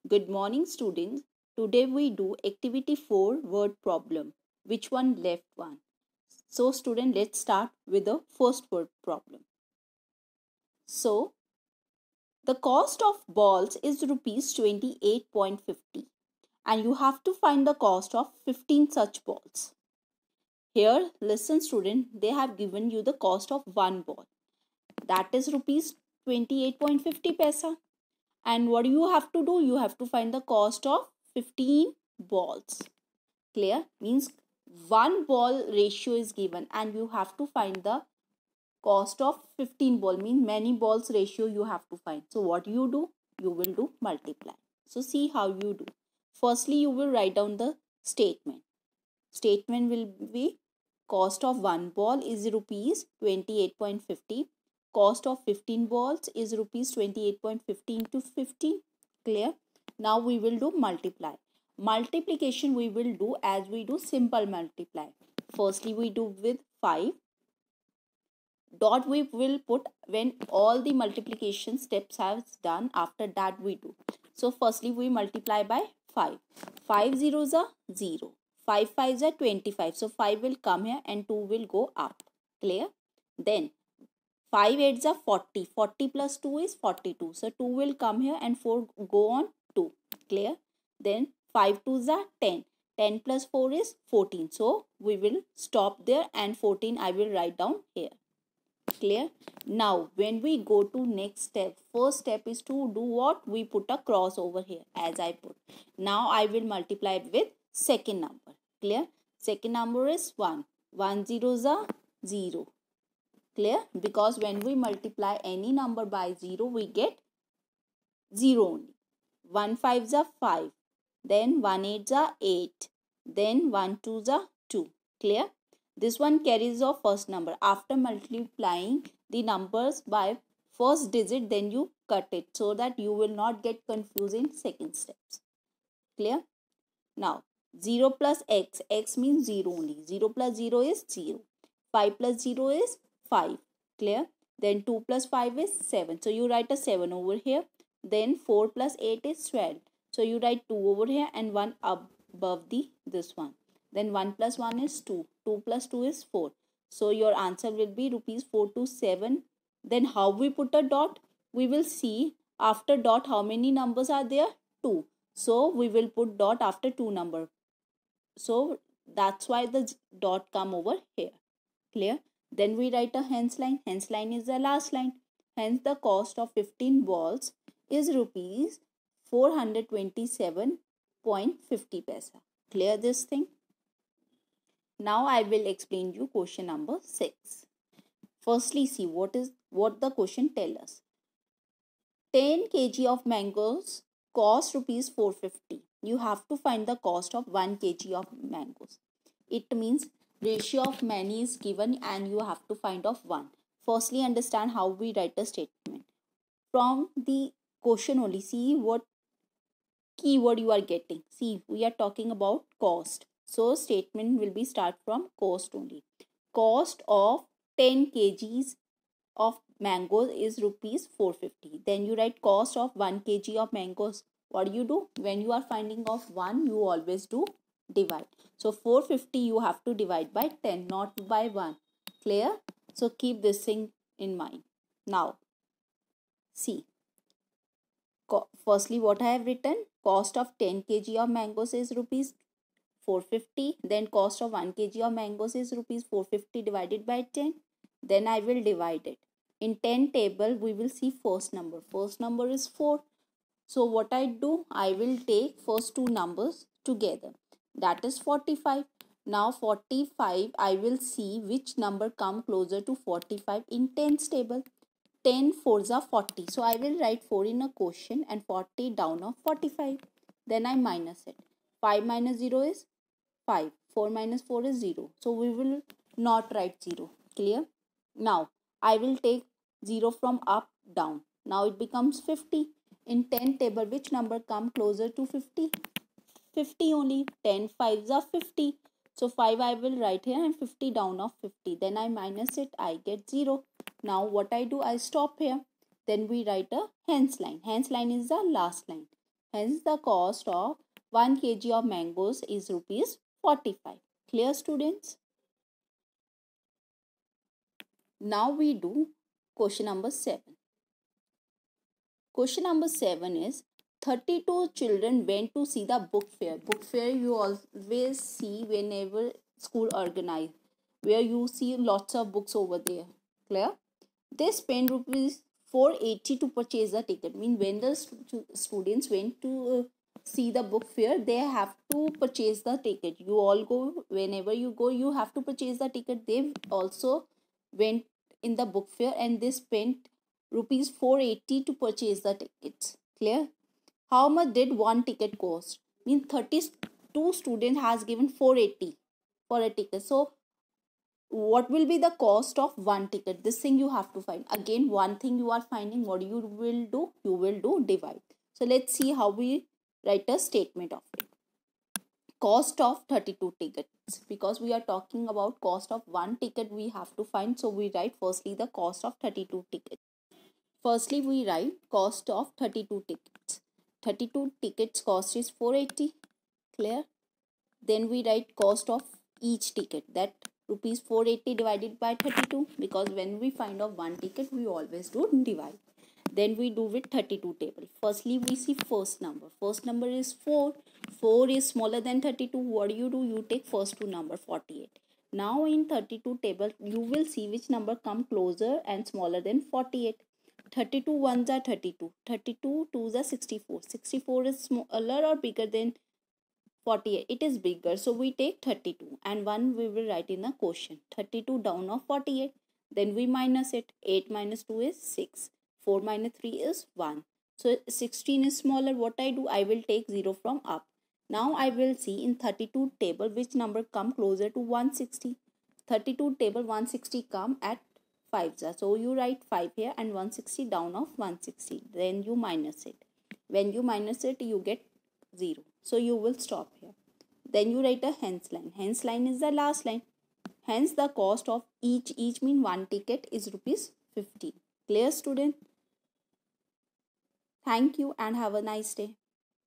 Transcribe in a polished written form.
Good morning, students. Today we do activity 4 word problem. Which one left one? So, student, let's start with the first word problem. So, the cost of balls is rupees 28.50 and you have to find the cost of 15 such balls. Here, listen student, they have given you the cost of one ball. That is rupees 28.50 paisa. And what you have to do? You have to find the cost of 15 balls. Clear? Means one ball ratio is given and you have to find the cost of 15 ball. Means many balls ratio you have to find. So what you do? You will do multiply. So see how you do. Firstly, you will write down the statement. Statement will be cost of one ball is rupees 28.50. Cost of 15 balls is rupees 28.50 into 15. Clear? Now we will do multiply. Multiplication we will do as we do simple multiply. Firstly we do with 5. Dot we will put when all the multiplication steps have done. After that we do. So firstly we multiply by 5. 5 zeros are 0. 5 fives are 25. So 5 will come here and 2 will go up. Clear? Then 5 eights are 40. 40 plus 2 is 42. So 2 will come here and 4 go on 2. Clear? Then 5 twos are 10. 10 plus 4 is 14. So we will stop there and 14 I will write down here. Clear? Now when we go to next step, first step is to do what? We put a cross over here as I put. Now I will multiply with second number. Clear? Second number is 1. 1 zeros are 0. Clear? Because when we multiply any number by 0 we get 0 only. 1 fives are 5. Then 1 eights are 8. Then 1 twos are 2. Clear? This one carries of first number. After multiplying the numbers by first digit, then you cut it so that you will not get confused in second steps. Clear? Now 0 plus x. X means 0 only. 0 plus 0 is 0. 5 plus 0 is 5. Clear? Then 2 plus 5 is 7. So you write a 7 over here. Then 4 plus 8 is 12. So you write 2 over here and 1 above this one. Then 1 plus 1 is 2. 2 plus 2 is 4. So your answer will be rupees 427. Then how we put a dot? We will see after dot how many numbers are there? 2. So we will put dot after 2 number. So that's why the dot come over here. Clear? Then we write a hence line. Hence line is the last line. Hence the cost of 15 balls is rupees 427.50 paisa. Clear this thing? Now I will explain you question number 6. Firstly, see what the question tell us. 10 kg of mangoes cost rupees 450. You have to find the cost of 1 kg of mangoes. It means ratio of many is given and you have to find of 1. Firstly, understand how we write a statement. From the question only, see what keyword you are getting. See, we are talking about cost. So statement will be start from cost only. Cost of 10 kgs of mangoes is rupees 450. Then you write cost of 1 kg of mangoes. What do you do? When you are finding of 1, you always do divide. So 450 you have to divide by 10, not by 1. Clear? So keep this thing in mind. Now, see. Firstly, what I have written? Cost of 10 kg of mangoes is rupees 450. Then cost of 1 kg of mangoes is rupees 450 divided by 10. Then I will divide it. In 10 table, we will see first number. First number is 4. So what I do? I will take first two numbers together. That is 45. Now 45, I will see which number come closer to 45 in 10's table. 10 fours are 40. So I will write 4 in a quotient and 40 down of 45. Then I minus it. 5 minus 0 is 5. 4 minus 4 is 0. So we will not write 0. Clear? Now I will take 0 from up down. Now it becomes 50. In 10 table, which number come closer to 50? 50 only. 10 fives are 50. So 5 I will write here and 50 down of 50. Then I minus it. I get 0. Now what I do? I stop here. Then we write a hence line. Hence line is the last line. Hence the cost of 1 kg of mangoes is rupees 45. Clear, students? Now we do question number 7. Question number 7 is 32 children went to see the book fair. Book fair you always see whenever school organize, where you see lots of books over there. Clear? They spent rupees 480 to purchase the ticket. Mean when the students went to see the book fair, they have to purchase the ticket. You all go, whenever you go, you have to purchase the ticket. They also went in the book fair and they spent rupees 480 to purchase the tickets. Clear? How much did one ticket cost? Mean 32 students has given 480 for a ticket. So what will be the cost of one ticket? This thing you have to find. Again, one thing you are finding, what you will do? You will do divide. So let's see how we write a statement of it. Cost of 32 tickets. Because we are talking about cost of one ticket, we have to find. So we write firstly the cost of 32 tickets. Firstly, we write cost of 32 tickets. 32 tickets cost is 480. Clear? Then we write cost of each ticket, that rupees 480 divided by 32, because when we find out one ticket we always do divide. Then we do with 32 table. Firstly we see first number. First number is 4. 4 is smaller than 32. What do? You take first two number 48. Now in 32 table you will see which number come closer and smaller than 48. 32 ones are 32. 32 twos are 64. 64 is smaller or bigger than 48? It is bigger, so we take 32 and 1 we will write in the quotient. 32 down of 48. Then we minus it. 8 minus 2 is 6. 4 minus 3 is 1. So 16 is smaller. What I do? I will take 0 from up. Now I will see in 32 table which number come closer to 160. 32 table 160 come at 5. So you write 5 here and 160 down of 160. Then you minus it. When you minus it, you get 0. So you will stop here. Then you write a hence line. Hence line is the last line. Hence the cost of each mean one ticket is rupees 15. Clear, student? Thank you and have a nice day.